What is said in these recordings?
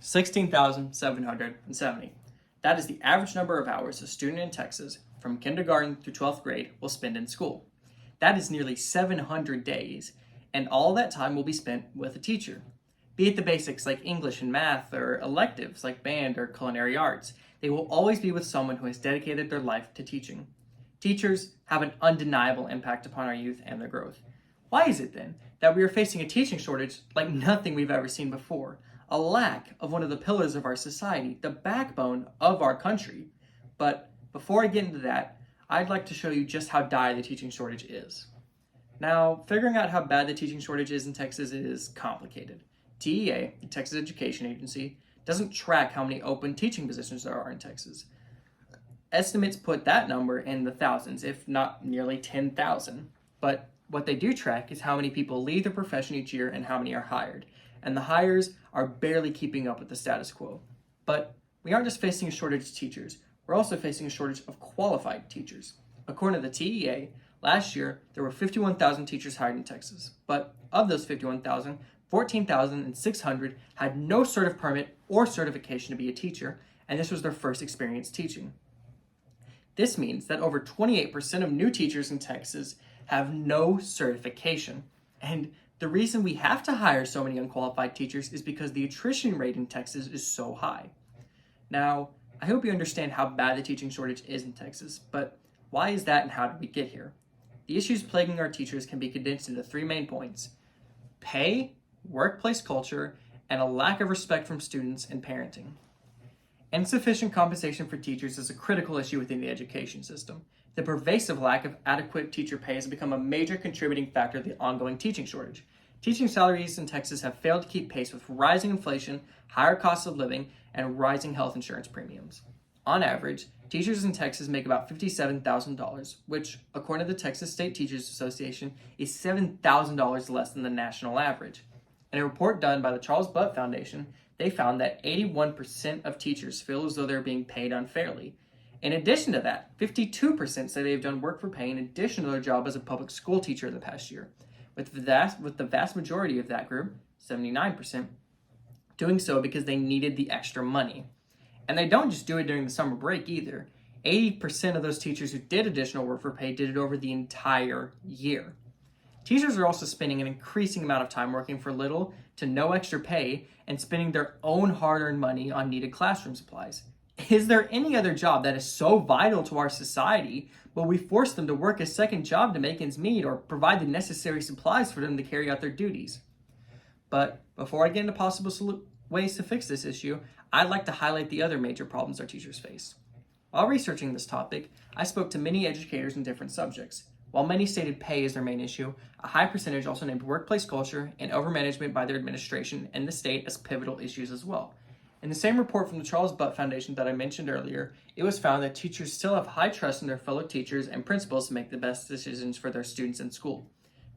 16,770. That is the average number of hours a student in Texas from kindergarten through 12th grade will spend in school. That is nearly 700 days, and all that time will be spent with a teacher. Be it the basics like English and math, or electives like band or culinary arts, they will always be with someone who has dedicated their life to teaching. Teachers have an undeniable impact upon our youth and their growth. Why is it then that we are facing a teaching shortage like nothing we've ever seen before? A lack of one of the pillars of our society, the backbone of our country. But before I get into that, I'd like to show you just how dire the teaching shortage is. Now, figuring out how bad the teaching shortage is in Texas is complicated. TEA, the Texas Education Agency, doesn't track how many open teaching positions there are in Texas. Estimates put that number in the thousands, if not nearly 10,000. But what they do track is how many people leave the profession each year and how many are hired. And the hires are barely keeping up with the status quo. But we aren't just facing a shortage of teachers, we're also facing a shortage of qualified teachers. According to the TEA, last year there were 51,000 teachers hired in Texas. But of those 51,000, 14,600 had no sort of permit or certification to be a teacher, and this was their first experience teaching. This means that over 28% of new teachers in Texas have no certification. And the reason we have to hire so many unqualified teachers is because the attrition rate in Texas is so high. Now, I hope you understand how bad the teaching shortage is in Texas, but why is that and how did we get here? The issues plaguing our teachers can be condensed into three main points: pay, workplace culture, and a lack of respect from students and parenting. Insufficient compensation for teachers is a critical issue within the education system. The pervasive lack of adequate teacher pay has become a major contributing factor to the ongoing teaching shortage. Teaching salaries in Texas have failed to keep pace with rising inflation, higher costs of living, and rising health insurance premiums. On average, teachers in Texas make about $57,000, which, according to the Texas State Teachers Association, is $7,000 less than the national average. In a report done by the Charles Butt Foundation, they found that 81% of teachers feel as though they're being paid unfairly. In addition to that, 52% say they've done work for pay in addition to their job as a public school teacher in the past year, with the vast majority of that group, 79%, doing so because they needed the extra money. And they don't just do it during the summer break either. 80% of those teachers who did additional work for pay did it over the entire year. Teachers are also spending an increasing amount of time working for little to no extra pay and spending their own hard-earned money on needed classroom supplies. Is there any other job that is so vital to our society, but we force them to work a second job to make ends meet or provide the necessary supplies for them to carry out their duties? But before I get into possible ways to fix this issue, I'd like to highlight the other major problems our teachers face. While researching this topic, I spoke to many educators in different subjects. While many stated pay as their main issue, a high percentage also named workplace culture and overmanagement by their administration and the state as pivotal issues as well. In the same report from the Charles Butt Foundation that I mentioned earlier, it was found that teachers still have high trust in their fellow teachers and principals to make the best decisions for their students in school,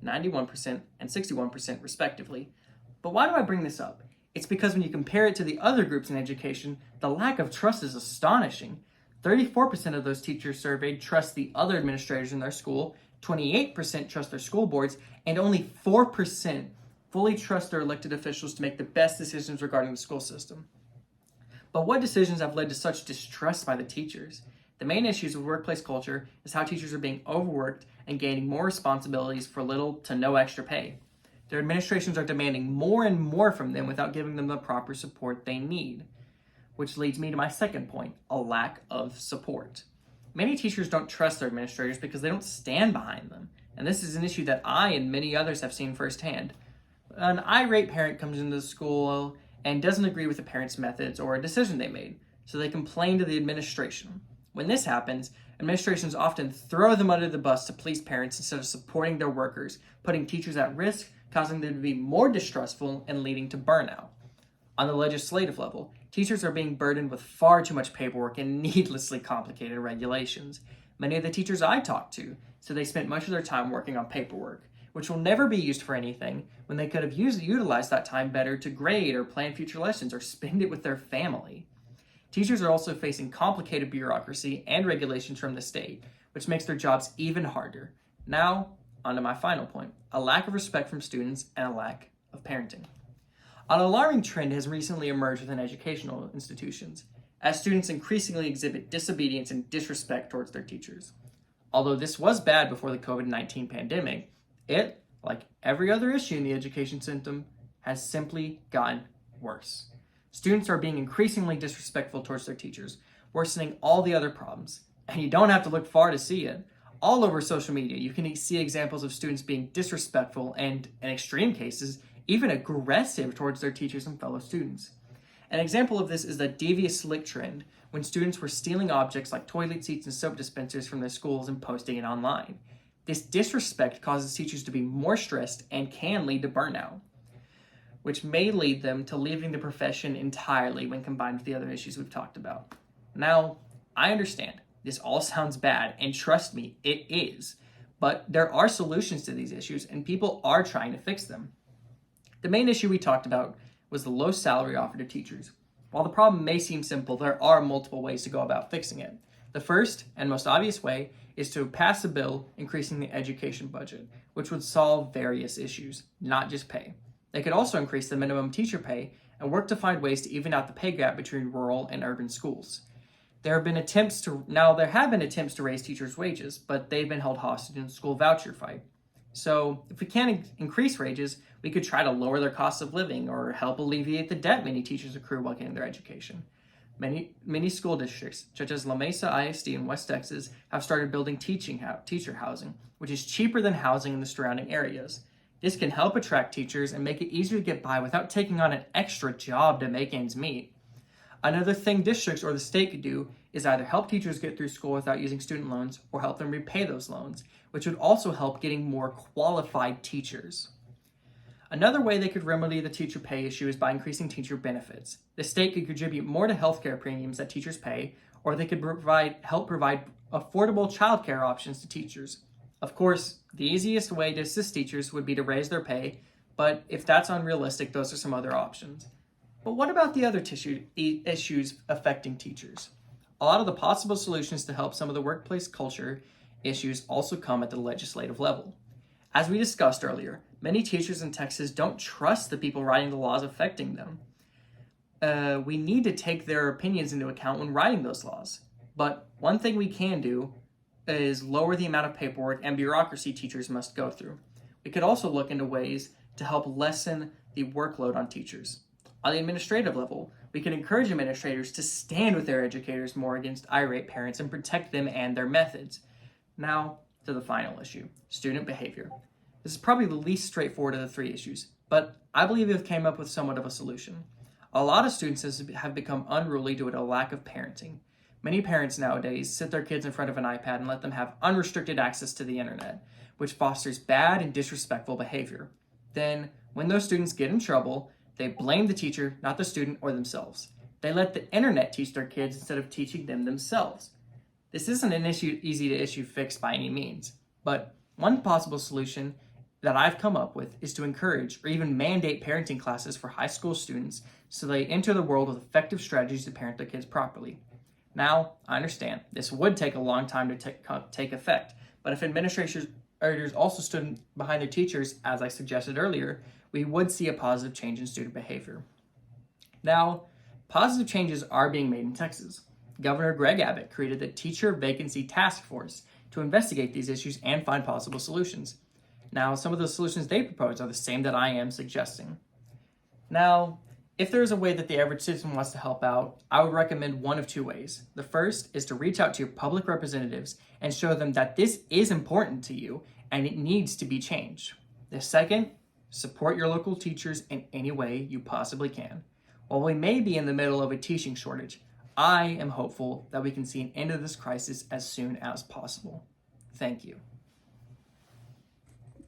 91% and 61% respectively. But why do I bring this up? It's because when you compare it to the other groups in education, the lack of trust is astonishing. 34% of those teachers surveyed trust the other administrators in their school, 28% trust their school boards, and only 4% fully trust their elected officials to make the best decisions regarding the school system. But what decisions have led to such distrust by the teachers? The main issues with workplace culture is how teachers are being overworked and gaining more responsibilities for little to no extra pay. Their administrations are demanding more and more from them without giving them the proper support they need. Which leads me to my second point, a lack of support. Many teachers don't trust their administrators because they don't stand behind them. And this is an issue that I and many others have seen firsthand. An irate parent comes into the school and doesn't agree with the parent's methods or a decision they made, so they complain to the administration. When this happens, administrations often throw them under the bus to please parents instead of supporting their workers, putting teachers at risk, causing them to be more distrustful and leading to burnout. On the legislative level, teachers are being burdened with far too much paperwork and needlessly complicated regulations. Many of the teachers I talked to said they spent much of their time working on paperwork, which will never be used for anything when they could have utilized that time better to grade or plan future lessons or spend it with their family. Teachers are also facing complicated bureaucracy and regulations from the state, which makes their jobs even harder. Now, on to my final point, a lack of respect from students and a lack of parenting. An alarming trend has recently emerged within educational institutions, as students increasingly exhibit disobedience and disrespect towards their teachers. Although this was bad before the COVID-19 pandemic, it, like every other issue in the education system, has simply gotten worse. Students are being increasingly disrespectful towards their teachers, worsening all the other problems. And you don't have to look far to see it. All over social media, you can see examples of students being disrespectful and, in extreme cases, even aggressive towards their teachers and fellow students. An example of this is the devious slick trend, when students were stealing objects like toilet seats and soap dispensers from their schools and posting it online. This disrespect causes teachers to be more stressed and can lead to burnout, which may lead them to leaving the profession entirely when combined with the other issues we've talked about. Now, I understand this all sounds bad, and trust me, it is. But there are solutions to these issues, and people are trying to fix them. The main issue we talked about was the low salary offered to teachers. While the problem may seem simple, there are multiple ways to go about fixing it. The first and most obvious way is to pass a bill increasing the education budget, which would solve various issues, not just pay. They could also increase the minimum teacher pay and work to find ways to even out the pay gap between rural and urban schools. There have been attempts to raise teachers' wages, but they've been held hostage in the school voucher fight. So if we can't increase wages, we could try to lower their cost of living or help alleviate the debt many teachers accrue while getting their education. Many school districts, such as La Mesa ISD in West Texas, have started building teacher housing, which is cheaper than housing in the surrounding areas. This can help attract teachers and make it easier to get by without taking on an extra job to make ends meet. Another thing districts or the state could do is either help teachers get through school without using student loans or help them repay those loans, which would also help getting more qualified teachers. Another way they could remedy the teacher pay issue is by increasing teacher benefits. The state could contribute more to healthcare premiums that teachers pay, or they could help provide affordable childcare options to teachers. Of course, the easiest way to assist teachers would be to raise their pay, but if that's unrealistic, those are some other options. But what about the other issues affecting teachers? A lot of the possible solutions to help some of the workplace culture issues also come at the legislative level. As we discussed earlier, many teachers in Texas don't trust the people writing the laws affecting them. We need to take their opinions into account when writing those laws. But one thing we can do is lower the amount of paperwork and bureaucracy teachers must go through. We could also look into ways to help lessen the workload on teachers. On the administrative level, we can encourage administrators to stand with their educators more against irate parents and protect them and their methods. Now, to the final issue, student behavior. This is probably the least straightforward of the three issues, but I believe we've came up with somewhat of a solution. A lot of students have become unruly due to a lack of parenting. Many parents nowadays sit their kids in front of an iPad and let them have unrestricted access to the internet, which fosters bad and disrespectful behavior. Then, when those students get in trouble, they blame the teacher, not the student or themselves. They let the internet teach their kids instead of teaching them themselves. This isn't an easy to issue fix by any means, but one possible solution that I've come up with is to encourage or even mandate parenting classes for high school students so they enter the world with effective strategies to parent their kids properly. Now, I understand this would take a long time to take effect, but if administrators also stood behind their teachers, as I suggested earlier, we would see a positive change in student behavior. Now, positive changes are being made in Texas. Governor Greg Abbott created the Teacher Vacancy Task Force to investigate these issues and find possible solutions. Now, some of the solutions they propose are the same that I am suggesting. Now, if there is a way that the average citizen wants to help out, I would recommend one of two ways. The first is to reach out to your public representatives and show them that this is important to you and it needs to be changed. The second, support your local teachers in any way you possibly can. While we may be in the middle of a teaching shortage, I am hopeful that we can see an end to this crisis as soon as possible. Thank you.